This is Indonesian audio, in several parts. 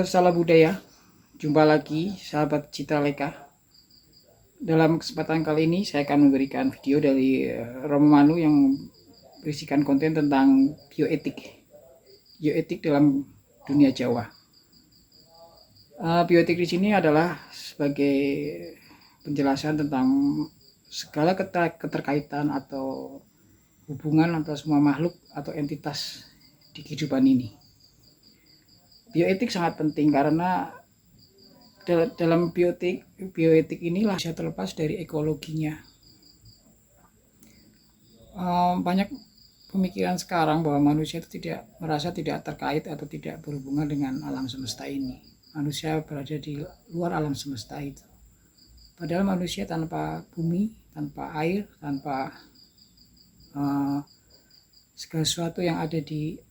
Salam budaya, jumpa lagi sahabat Citra Leka. Dalam kesempatan kali ini saya akan memberikan video dari Romo Manu yang berisikan konten tentang bioetik dalam dunia Jawa. Bioetik di sini adalah sebagai penjelasan tentang segala keterkaitan atau hubungan antara semua makhluk atau entitas di kehidupan ini. Bioetik sangat penting karena dalam bioetik inilah bisa terlepas dari ekologinya. Banyak pemikiran sekarang bahwa manusia itu merasa tidak terkait atau tidak berhubungan dengan alam semesta ini. Manusia berada di luar alam semesta itu. Padahal manusia tanpa bumi, tanpa air, tanpa segala sesuatu yang ada di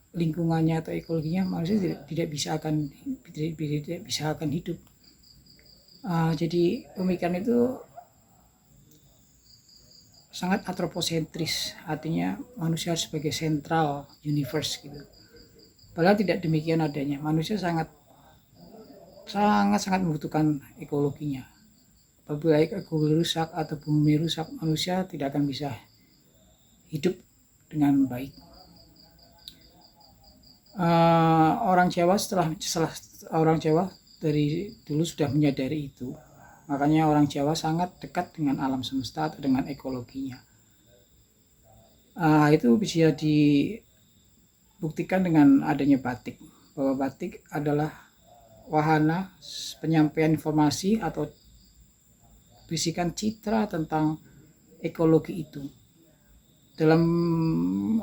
lingkungannya atau ekologinya, manusia tidak bisa akan hidup. Jadi pemikiran itu sangat antroposentris, artinya manusia sebagai sentral universe gitu. Padahal tidak demikian adanya. Manusia sangat membutuhkan ekologinya. Apabila ekologi rusak atau bumi rusak, manusia tidak akan bisa hidup dengan baik. Orang Jawa setelah orang Jawa dari dulu sudah menyadari itu, makanya orang Jawa sangat dekat dengan alam semesta atau dengan ekologinya. Itu bisa dibuktikan dengan adanya batik, bahwa batik adalah wahana penyampaian informasi atau bisikan citra tentang ekologi itu. Dalam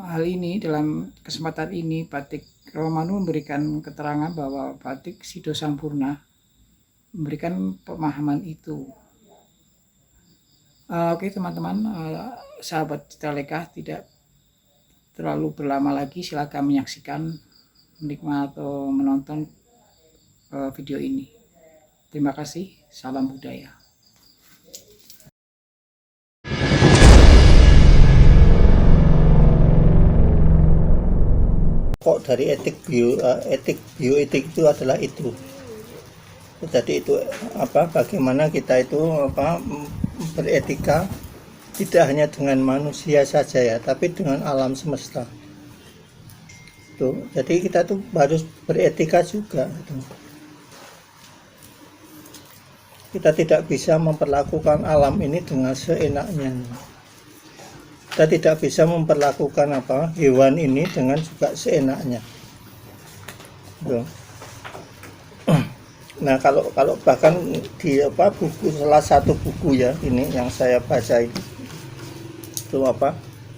hal ini, dalam kesempatan ini, batik Romo Manu memberikan keterangan bahwa batik Sido Sampurna memberikan pemahaman itu. Oke teman-teman, sahabat Citra Leka, tidak terlalu berlama lagi, silakan menyaksikan, menikmati atau menonton video ini. Terima kasih, salam budaya. Kok dari bioetik itu adalah itu. Jadi itu bagaimana kita itu beretika tidak hanya dengan manusia saja ya, tapi dengan alam semesta. Tuh, jadi kita tuh harus beretika juga. Kita tidak bisa memperlakukan alam ini dengan seenaknya. Kita tidak bisa memperlakukan hewan ini dengan juga seenaknya. Nah, kalau bahkan di buku, salah satu buku ya ini yang saya baca itu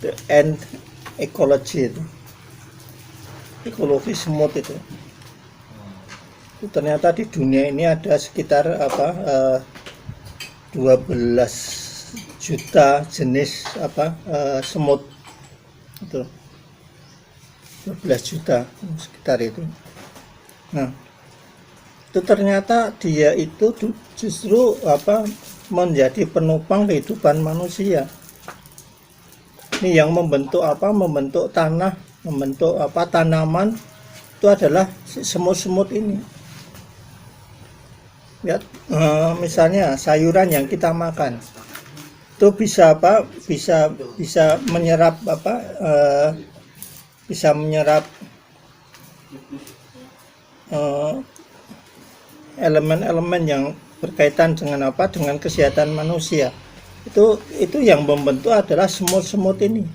The Ant Ecology, itu ekologi semut itu ternyata di dunia ini ada sekitar 12 juta jenis semut, itu 12 juta sekitar itu. Nah, itu ternyata dia itu justru menjadi penopang kehidupan manusia. Ini yang membentuk tanah, membentuk tanaman, itu adalah semut-semut ini. Lihat, misalnya sayuran yang kita makan itu bisa menyerap elemen-elemen yang berkaitan dengan kesehatan manusia. Itu yang membentuk adalah semut-semut ini.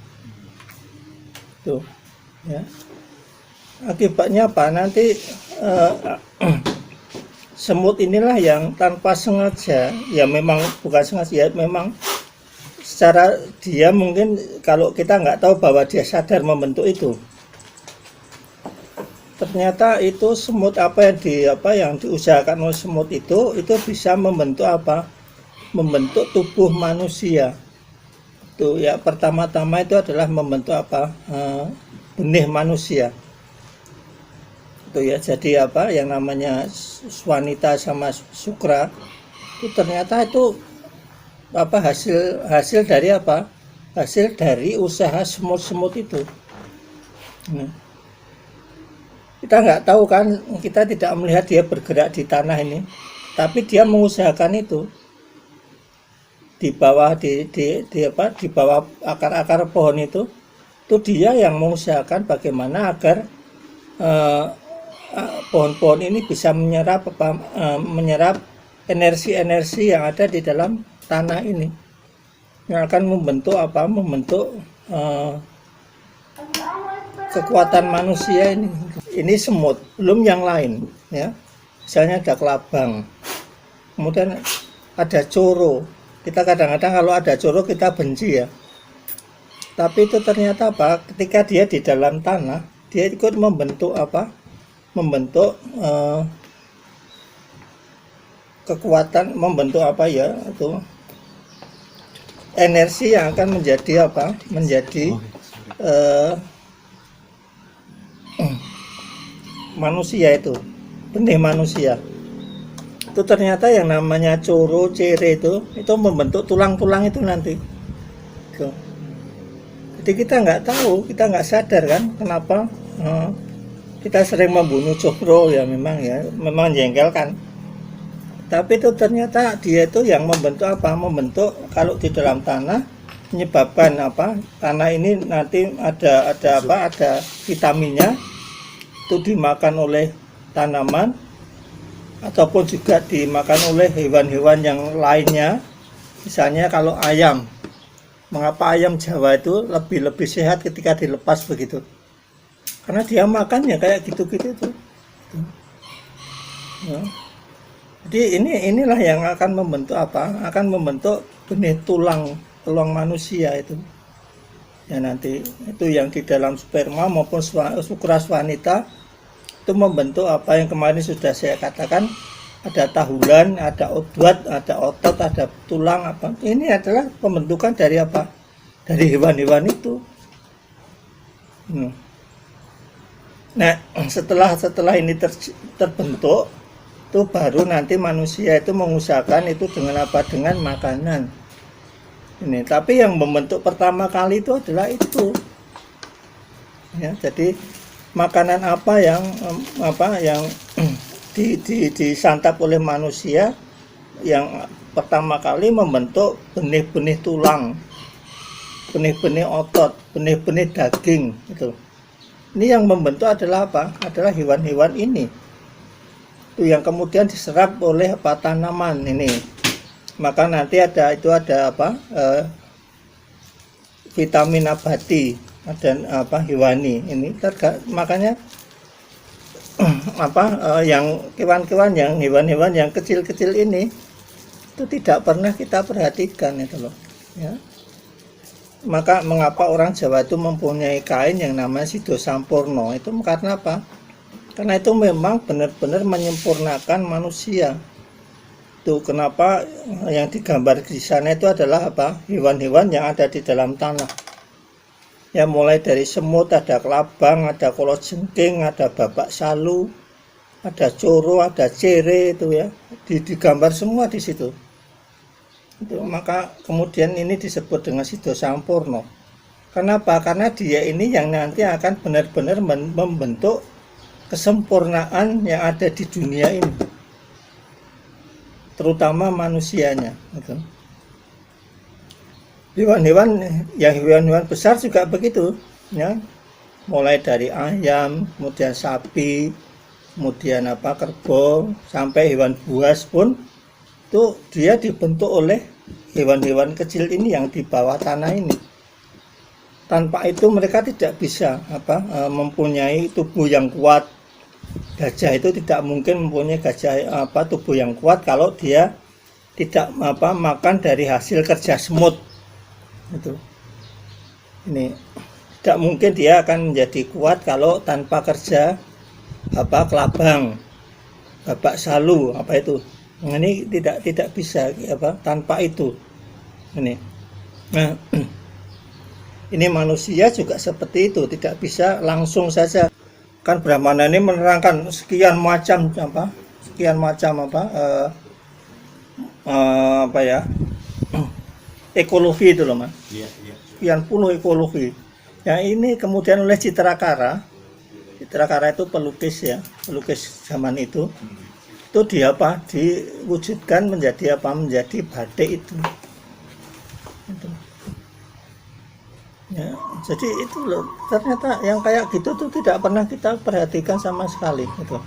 Tuh, ya. Akibatnya apa? Nanti semut inilah yang tanpa sengaja, ya memang bukan sengaja, ya memang secara dia mungkin kalau kita nggak tahu bahwa dia sadar membentuk itu, ternyata itu semut yang diusahakan oleh semut itu bisa membentuk membentuk tubuh manusia. Itu ya, pertama-tama itu adalah membentuk benih manusia. Itu ya, jadi yang namanya wanita sama sukra itu ternyata itu hasil dari hasil dari usaha semut-semut itu. Nah, Kita nggak tahu kan, kita tidak melihat dia bergerak di tanah ini, tapi dia mengusahakan itu di bawah di bawah akar-akar pohon itu dia yang mengusahakan bagaimana agar pohon-pohon ini bisa menyerap energi-energi yang ada di dalam tanah ini, yang akan membentuk kekuatan manusia ini. Ini semut, belum yang lain ya. Misalnya ada kelabang, kemudian ada coro. Kita kadang-kadang kalau ada coro kita benci ya. Tapi itu ternyata ketika dia di dalam tanah, dia ikut membentuk kekuatan, membentuk itu energi yang akan menjadi manusia, itu benih manusia. Itu ternyata yang namanya coro, cere itu membentuk tulang-tulang itu nanti. Jadi kita nggak tahu, kita nggak sadar kan kenapa kita sering membunuh coro ya, memang jengkelkan. Tapi itu ternyata dia itu yang membentuk kalau di dalam tanah, menyebabkan tanah ini nanti ada vitaminnya, itu dimakan oleh tanaman ataupun juga dimakan oleh hewan-hewan yang lainnya. Misalnya kalau ayam, mengapa ayam Jawa itu lebih sehat ketika dilepas begitu? Karena dia makannya kayak gitu-gitu tuh. Ya. Jadi inilah yang akan membentuk akan membentuk benih tulang manusia itu. Ya nanti itu yang di dalam sperma maupun sukras wanita itu membentuk apa yang kemarin sudah saya katakan, ada tahulan, ada odwat, ada otot, ada tulang Ini adalah pembentukan dari dari hewan-hewan itu. Nah, setelah ini terbentuk, itu baru nanti manusia itu mengusahakan itu dengan dengan makanan. Ini, tapi yang membentuk pertama kali itu adalah itu. Ya, jadi makanan apa yang disantap oleh manusia yang pertama kali membentuk benih-benih tulang, benih-benih otot, benih-benih daging itu. Ini yang membentuk adalah adalah hewan-hewan ini. Itu yang kemudian diserap oleh tanaman ini. Maka nanti ada vitamin nabati dan hewani ini. Makanya yang hewan-hewan yang kecil-kecil ini itu tidak pernah kita perhatikan itu loh ya. Maka mengapa orang Jawa itu mempunyai kain yang namanya Sido Sampurno, itu karena karena itu memang benar-benar menyempurnakan manusia. Itu kenapa yang digambar di sana itu adalah hewan-hewan yang ada di dalam tanah. Ya mulai dari semut, ada kelabang, ada kolojengking, ada babak salu, ada coro, ada cere itu ya, digambar semua di situ. Itu, maka kemudian ini disebut dengan Sido Sampurno. Kenapa? Karena dia ini yang nanti akan benar-benar membentuk kesempurnaan yang ada di dunia ini, terutama manusianya. Gitu. Hewan-hewan besar juga begitu, ya. Mulai dari ayam, kemudian sapi, kemudian kerbau, sampai hewan buas pun itu dia dibentuk oleh hewan-hewan kecil ini yang di bawah tanah ini. Tanpa itu mereka tidak bisa mempunyai tubuh yang kuat. Gajah itu tidak mungkin mempunyai tubuh yang kuat kalau dia tidak makan dari hasil kerja semut. Itu. Ini tidak mungkin dia akan menjadi kuat kalau tanpa kerja kelabang, babak salu itu. Ini tidak bisa tanpa itu. Ini. Nah, ini manusia juga seperti itu, tidak bisa langsung saja. Kan Brahmana ini menerangkan sekian macam ekologi itu loh Mas. Sekian puluh ekologi. Yang ini kemudian oleh Citrakara Citrakara itu pelukis ya, pelukis zaman itu diwujudkan menjadi menjadi batik itu. Ya, jadi itu loh, ternyata yang kayak gitu tuh tidak pernah kita perhatikan sama sekali gitu.